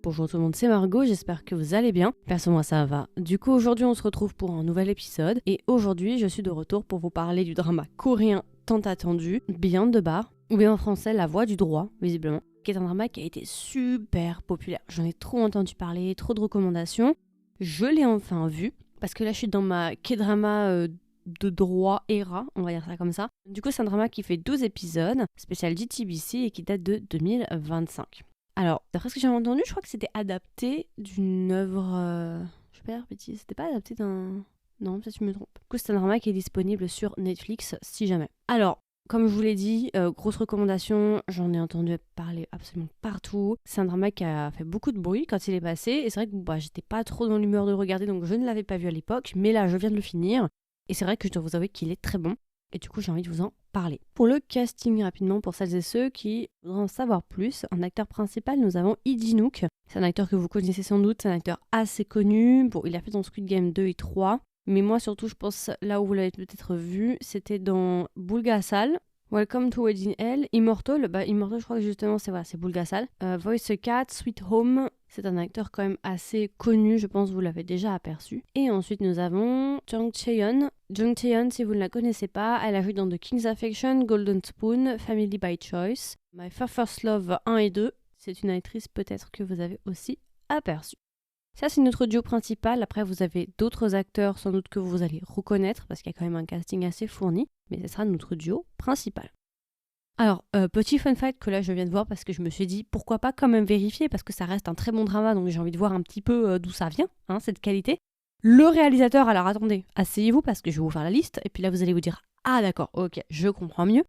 Bonjour tout le monde, c'est Margot, j'espère que vous allez bien. Perso, moi ça va. Du coup, aujourd'hui on se retrouve pour un nouvel épisode. Et aujourd'hui, je suis de retour pour vous parler du drama coréen tant attendu, Beyond the Bar, ou bien en français La Voix du droit, visiblement, qui est un drama qui a été super populaire. J'en ai trop entendu parler, trop de recommandations. Je l'ai enfin vu, parce que là je suis dans ma K-drama de droit era, on va dire ça comme ça. Du coup, c'est un drama qui fait 12 épisodes, spécial JTBC et qui date de 2025. Alors, d'après ce que j'ai entendu, je crois que c'était adapté d'une œuvre... Je vais pas dire bêtise, c'était pas adapté d'un... Non, peut-être que je me trompe. Du coup, c'est un drama qui est disponible sur Netflix, si jamais. Alors, comme je vous l'ai dit, grosse recommandation, j'en ai entendu parler absolument partout. C'est un drama qui a fait beaucoup de bruit quand il est passé, et c'est vrai que j'étais pas trop dans l'humeur de le regarder, donc je ne l'avais pas vu à l'époque, mais là, je viens de le finir. Et c'est vrai que je dois vous avouer qu'il est très bon. Et du coup, j'ai envie de vous en parler. Pour le casting, rapidement, pour celles et ceux qui voudraient en savoir plus, en acteur principal, nous avons Lee Ji-nook. C'est un acteur que vous connaissez sans doute, c'est un acteur assez connu. Bon, il a fait dans Squid Game 2 et 3. Mais moi, surtout, je pense, là où vous l'avez peut-être vu, c'était dans Bulgasal, Welcome to Wedding Hell, Immortal. Immortal, je crois que justement, c'est Bulgasal. Voice a Cat, Sweet Home. C'est un acteur quand même assez connu, je pense que vous l'avez déjà aperçu. Et ensuite, nous avons Jung Chae-yeon. Jung Chae-yeon, si vous ne la connaissez pas, elle a joué dans The King's Affection, Golden Spoon, Family by Choice, My First Love 1 et 2. C'est une actrice peut-être que vous avez aussi aperçue. Ça, c'est notre duo principal. Après, vous avez d'autres acteurs sans doute que vous allez reconnaître parce qu'il y a quand même un casting assez fourni. Mais ce sera notre duo principal. Alors, petit fun fact que là je viens de voir parce que je me suis dit pourquoi pas quand même vérifier parce que ça reste un très bon drama donc j'ai envie de voir un petit peu d'où ça vient, cette qualité. Le réalisateur, alors attendez, asseyez-vous parce que je vais vous faire la liste et puis là vous allez vous dire ah d'accord, ok, je comprends mieux.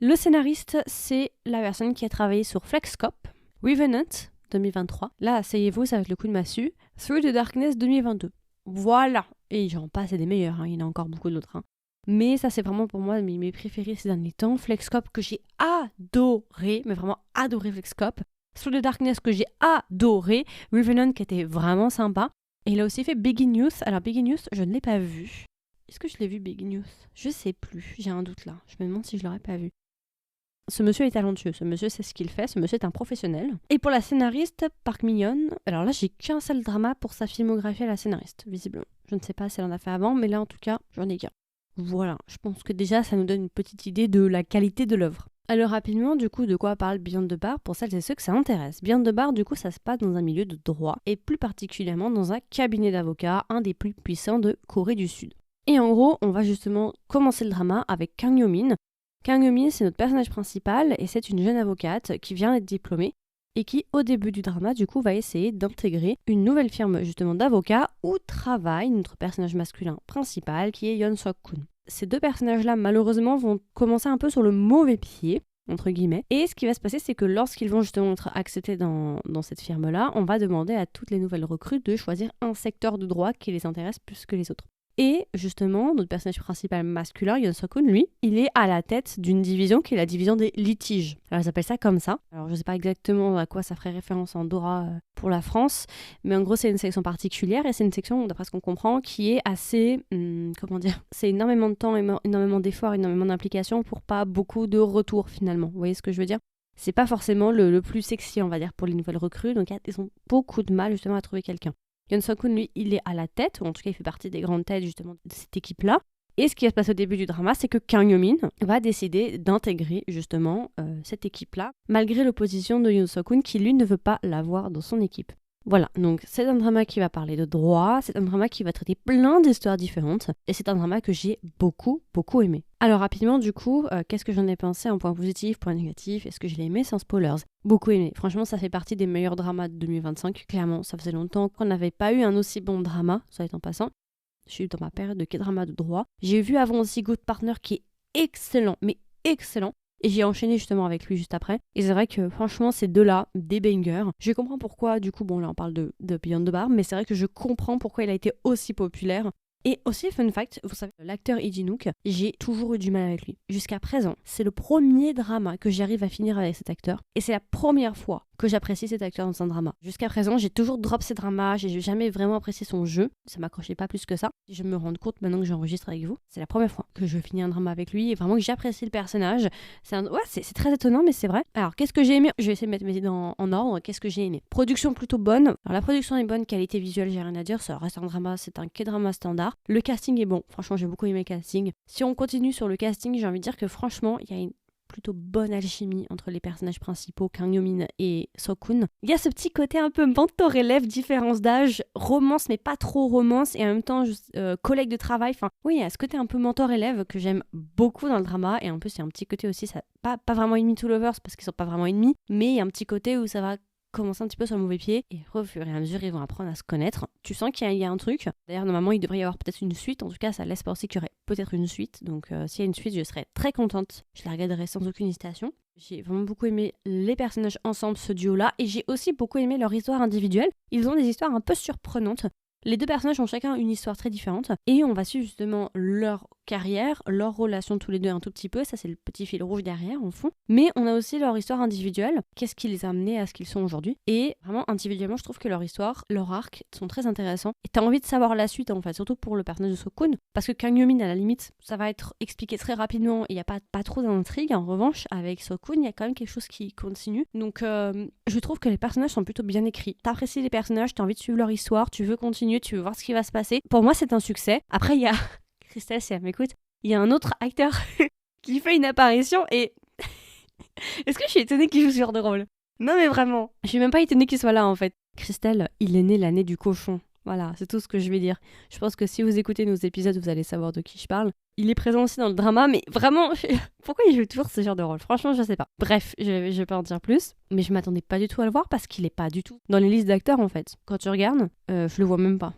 Le scénariste, c'est la personne qui a travaillé sur Flexcop, Revenant 2023. Là, asseyez-vous, ça va être le coup de massue. Through the Darkness 2022. Voilà. Et j'en passe, c'est des meilleurs, il y en a encore beaucoup d'autres. Mais ça, c'est vraiment pour moi mes préférés ces derniers temps. Flexcop que j'ai adoré, mais vraiment adoré Flexcop. Through the Darkness que j'ai adoré. Revenant qui était vraiment sympa. Et il a aussi fait Begin Youth. Alors Begin Youth, je ne l'ai pas vu. Est-ce que je l'ai vu Begin Youth ? Je sais plus, j'ai un doute là. Je me demande si je l'aurais pas vu. Ce monsieur est talentueux, ce monsieur sait ce qu'il fait, ce monsieur est un professionnel. Et pour la scénariste, Park Min-yeon, alors là j'ai qu'un seul drama pour sa filmographie à la scénariste, visiblement. Je ne sais pas si elle en a fait avant, mais là en tout cas, j'en ai qu'un. Voilà, je pense que déjà ça nous donne une petite idée de la qualité de l'œuvre. Alors rapidement, du coup, de quoi parle Beyond the Bar pour celles et ceux que ça intéresse. Beyond the Bar, du coup, ça se passe dans un milieu de droit, et plus particulièrement dans un cabinet d'avocats, un des plus puissants de Corée du Sud. Et en gros, on va justement commencer le drama avec Kang Yo-min. Kang Yo-min, c'est notre personnage principal, et c'est une jeune avocate qui vient d'être diplômée, et qui, au début du drama, du coup, va essayer d'intégrer une nouvelle firme, justement, d'avocats, où travaille notre personnage masculin principal, qui est Yeon Sok-kun. Ces deux personnages-là, malheureusement, vont commencer un peu sur le mauvais pied, entre guillemets. Et ce qui va se passer, c'est que lorsqu'ils vont justement être acceptés dans cette firme-là, on va demander à toutes les nouvelles recrues de choisir un secteur de droit qui les intéresse plus que les autres. Et justement, notre personnage principal masculin, Yeon Sok-kun, lui, il est à la tête d'une division qui est la division des litiges. Alors ils appellent ça comme ça. Alors je ne sais pas exactement à quoi ça ferait référence en droit pour la France, mais en gros c'est une section particulière et c'est une section, d'après ce qu'on comprend, qui est assez, c'est énormément de temps, énormément d'efforts, énormément d'implications pour pas beaucoup de retours finalement. Vous voyez ce que je veux dire ? C'est pas forcément le plus sexy, on va dire, pour les nouvelles recrues, donc ils ont beaucoup de mal justement à trouver quelqu'un. Yeon Sok-kun, lui, il est à la tête, ou en tout cas il fait partie des grandes têtes justement de cette équipe-là. Et ce qui va se passer au début du drama, c'est que Kang Yo-min va décider d'intégrer justement cette équipe-là, malgré l'opposition de Yeon Sok-kun qui lui ne veut pas l'avoir dans son équipe. Voilà, donc c'est un drama qui va parler de droit, c'est un drama qui va traiter plein d'histoires différentes, et c'est un drama que j'ai beaucoup, beaucoup aimé. Alors rapidement, du coup, qu'est-ce que j'en ai pensé en point positif, point négatif, est-ce que je l'ai aimé sans spoilers ? Beaucoup aimé. Franchement, ça fait partie des meilleurs dramas de 2025, clairement. Ça faisait longtemps qu'on n'avait pas eu un aussi bon drama, soit étant passant. Je suis dans ma période de K-drama de droit. J'ai vu avant aussi Good Partner qui est excellent, mais excellent. Et j'ai enchaîné justement avec lui juste après. Et c'est vrai que franchement, ces deux-là, des bangers. Je comprends pourquoi, du coup, bon là on parle de Beyond the Bar, mais c'est vrai que je comprends pourquoi il a été aussi populaire. Et aussi, fun fact, vous savez, l'acteur Lee Ji-wook, j'ai toujours eu du mal avec lui. Jusqu'à présent, c'est le premier drama que j'arrive à finir avec cet acteur. Et c'est la première fois que j'apprécie cet acteur dans un drama. Jusqu'à présent, j'ai toujours drop ses dramas, j'ai jamais vraiment apprécié son jeu. Ça m'accrochait pas plus que ça. Je me rends compte maintenant que j'enregistre avec vous. C'est la première fois que je finis un drama avec lui et vraiment que j'apprécie le personnage. C'est très étonnant, mais c'est vrai. Alors, qu'est-ce que j'ai aimé? Je vais essayer de mettre mes idées en ordre. Qu'est-ce que j'ai aimé? Production plutôt bonne. Alors, la production est bonne, qualité visuelle, j'ai rien à dire. Ça reste un drama, c'est un K-drama standard. Le casting est bon. Franchement, j'ai beaucoup aimé le casting. Si on continue sur le casting, j'ai envie de dire que franchement, il y a une plutôt bonne alchimie entre les personnages principaux, Kang Yo-min et Seo-kun. Il y a ce petit côté un peu mentor-élève, différence d'âge, romance mais pas trop romance, et en même temps collègue de travail. Enfin, oui, il y a ce côté un peu mentor-élève que j'aime beaucoup dans le drama, et en plus il y a un petit côté aussi, ça, pas vraiment ennemis to lovers parce qu'ils sont pas vraiment ennemis, mais il y a un petit côté où ça va commencer un petit peu sur le mauvais pied, et au fur et à mesure ils vont apprendre à se connaître. Tu sens qu'il y a un truc. D'ailleurs normalement il devrait y avoir peut-être une suite, en tout cas ça laisse penser qu'il y aurait peut-être une suite, donc s'il y a une suite je serais très contente, je la regarderai sans aucune hésitation. J'ai vraiment beaucoup aimé les personnages ensemble, ce duo-là, et j'ai aussi beaucoup aimé leur histoire individuelle. Ils ont des histoires un peu surprenantes. Les deux personnages ont chacun une histoire très différente, et on va suivre justement leur carrière, leur relation tous les deux un tout petit peu, ça c'est le petit fil rouge derrière en fond, mais on a aussi leur histoire individuelle, qu'est-ce qui les a amenés à ce qu'ils sont aujourd'hui, et vraiment individuellement je trouve que leur histoire, leur arc sont très intéressants, et t'as envie de savoir la suite en fait, surtout pour le personnage de Seo-kun, parce que Kang Yo-min à la limite, ça va être expliqué très rapidement, et il n'y a pas trop d'intrigue. En revanche avec Seo-kun, il y a quand même quelque chose qui continue, donc je trouve que les personnages sont plutôt bien écrits, t'apprécies les personnages, t'as envie de suivre leur histoire, tu veux continuer, tu veux voir ce qui va se passer. Pour moi c'est un succès. Après il y a Christelle, si elle m'écoute, il y a un autre acteur qui fait une apparition et est-ce que je suis étonnée qu'il joue ce genre de rôle? Non mais vraiment, je suis même pas étonnée qu'il soit là en fait. Christelle, il est né l'année du cochon. Voilà, c'est tout ce que je vais dire. Je pense que si vous écoutez nos épisodes, vous allez savoir de qui je parle. Il est présent aussi dans le drama, mais vraiment, pourquoi il joue toujours ce genre de rôle? Franchement, je sais pas. Bref, je vais pas en dire plus, mais je m'attendais pas du tout à le voir parce qu'il est pas du tout dans les listes d'acteurs en fait. Quand tu regardes, je le vois même pas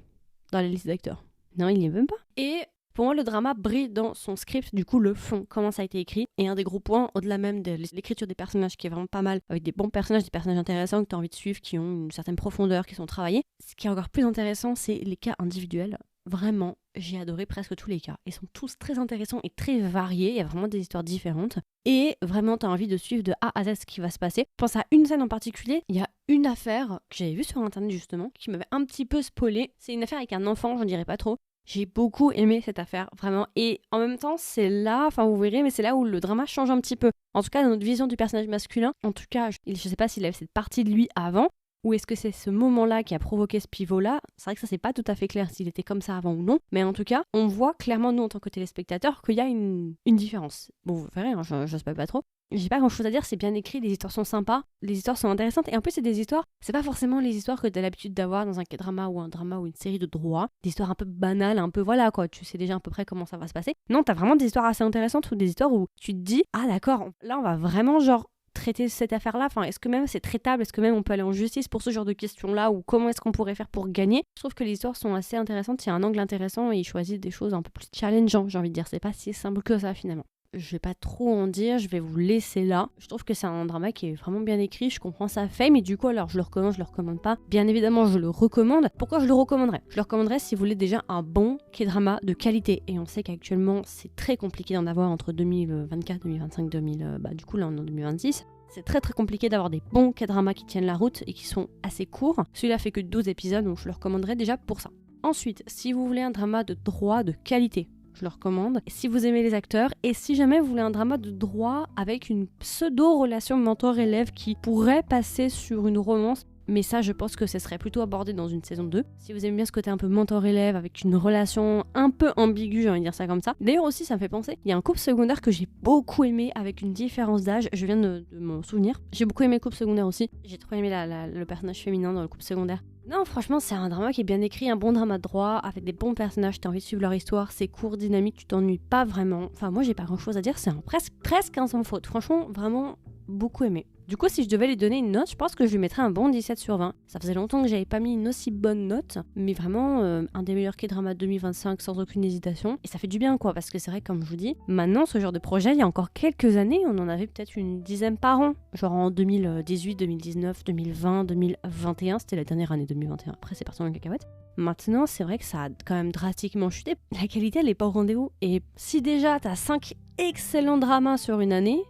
dans les listes d'acteurs. Non, il est même pas. Et pour moi, le drama brille dans son script, du coup, le fond, comment ça a été écrit. Et un des gros points, au-delà même de l'écriture des personnages, qui est vraiment pas mal, avec des bons personnages, des personnages intéressants que tu as envie de suivre, qui ont une certaine profondeur, qui sont travaillés. Ce qui est encore plus intéressant, c'est les cas individuels. Vraiment, j'ai adoré presque tous les cas. Ils sont tous très intéressants et très variés. Il y a vraiment des histoires différentes. Et vraiment, tu as envie de suivre de A à Z ce qui va se passer. Je pense à une scène en particulier. Il y a une affaire que j'avais vue sur internet justement, qui m'avait un petit peu spoilé. C'est une affaire avec un enfant, j'en dirais pas trop. J'ai beaucoup aimé cette affaire, vraiment. Et en même temps, c'est là, enfin vous verrez, mais c'est là où le drama change un petit peu. En tout cas, dans notre vision du personnage masculin, en tout cas, je sais pas s'il avait cette partie de lui avant, ou est-ce que c'est ce moment-là qui a provoqué ce pivot-là. C'est vrai que ça, c'est pas tout à fait clair s'il était comme ça avant ou non. Mais en tout cas, on voit clairement, nous, en tant que téléspectateurs, qu'il y a une différence. Bon, vous verrez, hein, je spoil pas trop. J'ai pas grand chose à dire, c'est bien écrit, les histoires sont sympas, les histoires sont intéressantes, et en plus c'est des histoires, c'est pas forcément les histoires que t'as l'habitude d'avoir dans un drama ou un drama ou une série de droit, des histoires un peu banales, un peu voilà quoi, tu sais déjà à peu près comment ça va se passer. Non, t'as vraiment des histoires assez intéressantes ou des histoires où tu te dis, ah d'accord, là on va vraiment genre traiter cette affaire-là, enfin est-ce que même c'est traitable, est-ce que même on peut aller en justice pour ce genre de questions-là, ou comment est-ce qu'on pourrait faire pour gagner. Je trouve que les histoires sont assez intéressantes, il y a un angle intéressant et ils choisissent des choses un peu plus challengeantes, j'ai envie de dire, c'est pas si simple que ça finalement. Je vais pas trop en dire, je vais vous laisser là. Je trouve que c'est un drama qui est vraiment bien écrit, je comprends sa fame et du coup alors je le recommande, je le recommande pas. Bien évidemment je le recommande. Pourquoi je le recommanderais? Je le recommanderais si vous voulez déjà un bon K-drama de qualité. Et on sait qu'actuellement c'est très compliqué d'en avoir entre 2024, 2025, du coup là on est en 2026. C'est très très compliqué d'avoir des bons K-dramas qui tiennent la route et qui sont assez courts. Celui-là fait que 12 épisodes, donc je le recommanderais déjà pour ça. Ensuite, si vous voulez un drama de droit de qualité, je le recommande. Si vous aimez les acteurs, et si jamais vous voulez un drama de droit avec une pseudo-relation mentor-élève qui pourrait passer sur une romance, mais ça je pense que ce serait plutôt abordé dans une saison 2. Si vous aimez bien ce côté un peu mentor-élève avec une relation un peu ambiguë, j'ai envie de dire ça comme ça. D'ailleurs aussi ça me fait penser, il y a un couple secondaire que j'ai beaucoup aimé avec une différence d'âge, je viens de m'en souvenir. J'ai beaucoup aimé le couple secondaire aussi, j'ai trop aimé le personnage féminin dans le couple secondaire. Non, franchement, c'est un drama qui est bien écrit, un bon drama de droit, avec des bons personnages, t'as envie de suivre leur histoire, c'est court, dynamique, tu t'ennuies pas vraiment. Enfin, moi, j'ai pas grand chose à dire, c'est presque un sans faute. Franchement, vraiment beaucoup aimé. Du coup, si je devais lui donner une note, je pense que je lui mettrais un bon 17 sur 20. Ça faisait longtemps que j'avais pas mis une aussi bonne note, mais vraiment un des meilleurs K-dramas 2025 sans aucune hésitation. Et ça fait du bien quoi, parce que c'est vrai, comme je vous dis, maintenant ce genre de projet, il y a encore quelques années, on en avait peut-être une dizaine par an. Genre en 2018, 2019, 2020, 2021, c'était la dernière année 2021, après c'est parti en cacahuète. Maintenant, c'est vrai que ça a quand même drastiquement chuté. La qualité, elle est pas au rendez-vous. Et si déjà t'as 5 excellents dramas sur une année,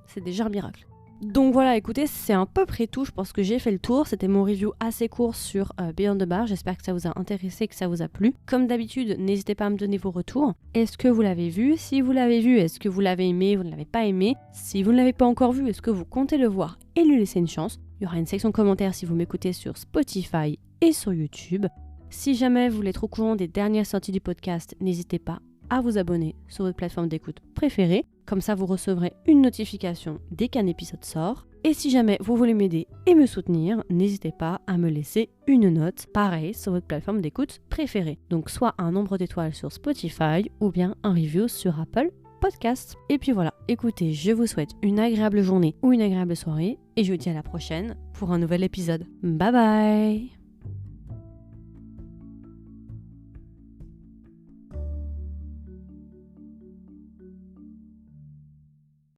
c'est déjà un miracle. Donc voilà, écoutez, c'est à peu près tout. Je pense que j'ai fait le tour. C'était mon review assez court sur Beyond the Bar. J'espère que ça vous a intéressé, que ça vous a plu. Comme d'habitude, n'hésitez pas à me donner vos retours. Est-ce que vous l'avez vu? Si vous l'avez vu, est-ce que vous l'avez aimé? Vous ne l'avez pas aimé? Si vous ne l'avez pas encore vu, est-ce que vous comptez le voir et lui laisser une chance? Il y aura une section commentaires si vous m'écoutez sur Spotify et sur YouTube. Si jamais vous voulez être au courant des dernières sorties du podcast, n'hésitez pas à vous abonner sur votre plateforme d'écoute préférée. Comme ça, vous recevrez une notification dès qu'un épisode sort. Et si jamais vous voulez m'aider et me soutenir, n'hésitez pas à me laisser une note, pareil, sur votre plateforme d'écoute préférée. Donc soit un nombre d'étoiles sur Spotify ou bien un review sur Apple Podcast. Et puis voilà, écoutez, je vous souhaite une agréable journée ou une agréable soirée et je vous dis à la prochaine pour un nouvel épisode. Bye bye!